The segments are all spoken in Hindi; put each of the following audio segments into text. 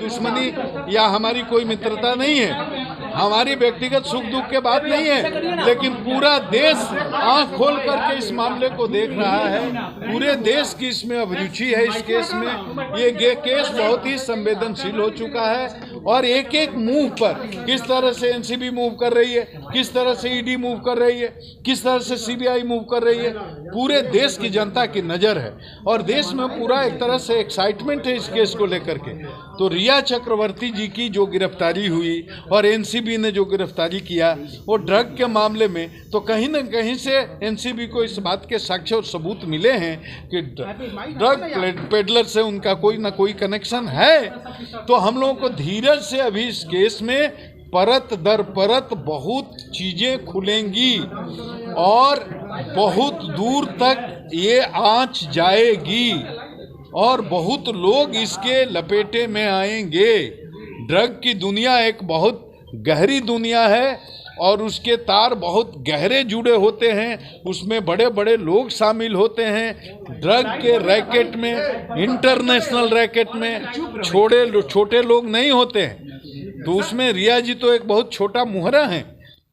दुश्मनी या हमारी कोई मित्रता नहीं है, हमारी व्यक्तिगत सुख दुख के बात नहीं है, लेकिन पूरा देश आंख खोल करके इस मामले को देख रहा है। पूरे देश की इसमें अभिरुचि है इस केस में। ये केस बहुत ही संवेदनशील हो चुका है और एक एक मूव पर किस तरह से एनसीबी मूव कर रही है, किस तरह से ईडी मूव कर रही है, किस तरह से सीबीआई मूव कर रही है, पूरे देश की जनता की नज़र है और देश में पूरा एक तरह से एक्साइटमेंट है इस केस को लेकर के। तो रिया चक्रवर्ती जी की जो गिरफ्तारी हुई और एनसीबी ने जो गिरफ्तारी किया वो ड्रग के मामले में, तो कहीं न कहीं से एनसीबी को इस बात के साक्ष्य और सबूत मिले हैं कि ड्रग पेडलर से उनका कोई ना कोई कनेक्शन है। तो हम लोगों को धीरज से अभी इस केस में परत दर परत बहुत चीज़ें खुलेंगी और बहुत दूर तक ये आंच जाएगी और बहुत लोग इसके लपेटे में आएंगे। ड्रग की दुनिया एक बहुत गहरी दुनिया है और उसके तार बहुत गहरे जुड़े होते हैं, उसमें बड़े बड़े लोग शामिल होते हैं। ड्रग के रैकेट में, इंटरनेशनल रैकेट में छोटे लोग नहीं होते हैं। तो उसमें रिया जी तो एक बहुत छोटा मुहरा है।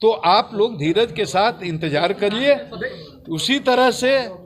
तो आप लोग धीरज के साथ इंतजार करिए। उसी तरह से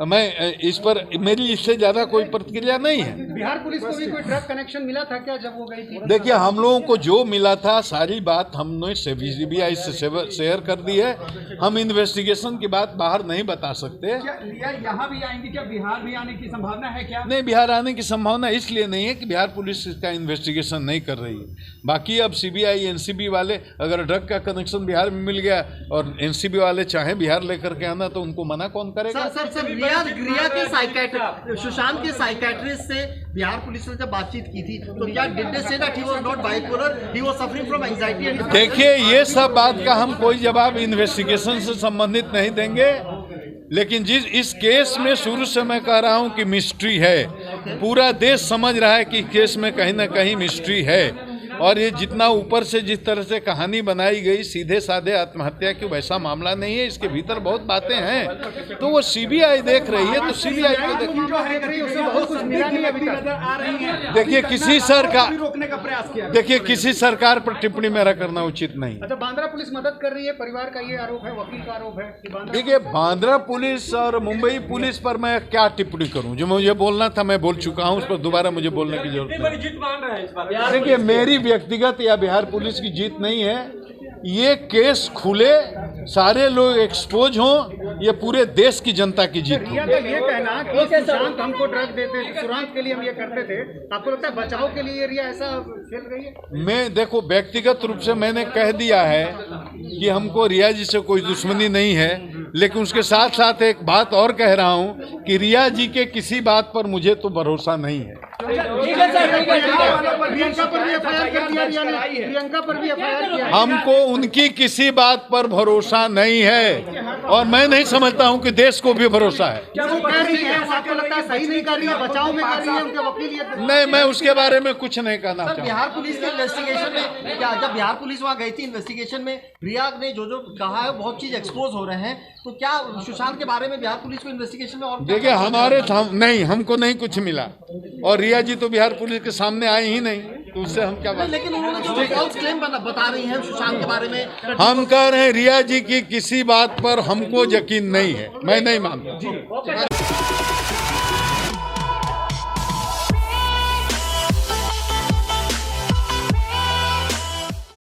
मैं इस पर मेरी इससे ज्यादा कोई प्रतिक्रिया नहीं है। बिहार पुलिस को भी कोई ड्रग कनेक्शन मिला था क्या जब वो गई थी? देखिए, हम लोगों को जो मिला था सारी बात हमने सीबीआई से शेयर कर दी है। हम इन्वेस्टिगेशन की बात बाहर नहीं बता सकते। क्या रिया यहाँ भी आएंगी? क्या बिहार भी आने की संभावना है क्या? नहीं, बिहार आने की संभावना इसलिए नहीं है कि बिहार पुलिस इसका इन्वेस्टिगेशन नहीं कर रही है। बाकी अब सीबीआई एनसीबी वाले अगर ड्रग का कनेक्शन बिहार में मिल गया और एनसीबी वाले चाहे बिहार लेकर के आना तो उनको मना कौन करेगा? सर रिया के साइकेट्रिस्ट, सुशांत के साइकेट्रिस्ट से बिहार पुलिस ने जब बातचीत की थी तो क्या did they say that he was not bipolar, he was suffering from anxiety and? देखिए, ये सब बात का हम कोई जवाब इन्वेस्टिगेशन से संबंधित नहीं देंगे, लेकिन जिस इस केस में शुरू से मैं कह रहा हूं कि मिस्ट्री है। पूरा देश समझ रहा है कि केस में कहीं ना कहीं मिस्ट्री है और ये जितना ऊपर से जिस तरह से कहानी बनाई गई सीधे साधे आत्महत्या की वैसा मामला नहीं है। इसके भीतर बहुत बातें हैं। तो वो सीबीआई देख रही है तो सीबीआई को देखिए, किसी सरकार पर टिप्पणी मेरा करना उचित नहीं। अच्छा, बांद्रा पुलिस मदद कर रही है परिवार का ये आरोप है, वकील का आरोप है। देखिए, बांद्रा पुलिस और मुंबई पुलिस पर मैं क्या टिप्पणी करूं? जो मुझे बोलना था मैं बोल चुका हूं, उस पर दोबारा मुझे बोलने की जरूरत नहीं। देखिए, मेरी व्यक्तिगत या बिहार पुलिस की जीत नहीं है। ये केस खुले, सारे लोग एक्सपोज हों, ये पूरे देश की जनता की जीत रिया का ये कहना कि सुशांत हमको ड्रग देते थे, सुशांत के लिए हम ये करते थे, आपको लगता है बचाव के लिए रिया ऐसा खेल रही है? मैं देखो, व्यक्तिगत रूप से मैंने कह दिया है कि हमको रिया जी से कोई दुश्मनी नहीं है, लेकिन उसके साथ साथ एक बात और कह रहा हूं कि रिया जी के किसी बात पर मुझे तो भरोसा नहीं है। प्रियंका पर भी एफआईआर कर दिया रिया ने, प्रियंका पर भी एफआईआर किया। हमको उनकी किसी बात पर भरोसा नहीं है और मैं नहीं समझता हूं कि देश को भी भरोसा है। क्या वो कह रही है, आपको लगता है सही नहीं कर रही है, बचाव में कर रही है, उनके वकील? नहीं, मैं उसके बारे में कुछ नहीं कहना सर, चाहता। बिहार पुलिस के इन्वेस्टिगेशन में क्या, जब बिहार पुलिस वहाँ गई थी इन्वेस्टिगेशन में, रिया ने जो कहा है बहुत चीज एक्सपोज हो रहे हैं, तो क्या सुशांत के बारे में बिहार पुलिस को इन्वेस्टिगेशन में और देखिए, हमारे नहीं, हमको नहीं कुछ मिला और रिया जी तो बिहार पुलिस के सामने आई ही नहीं, तो उससे हम क्या बात? लेकिन उन्होंने जो फॉल्स क्लेम बता रही हैं सुशांत के बारे में, हम कह रहे हैं रिया जी की किसी बात पर हमको यकीन नहीं है, मैं नहीं मानता।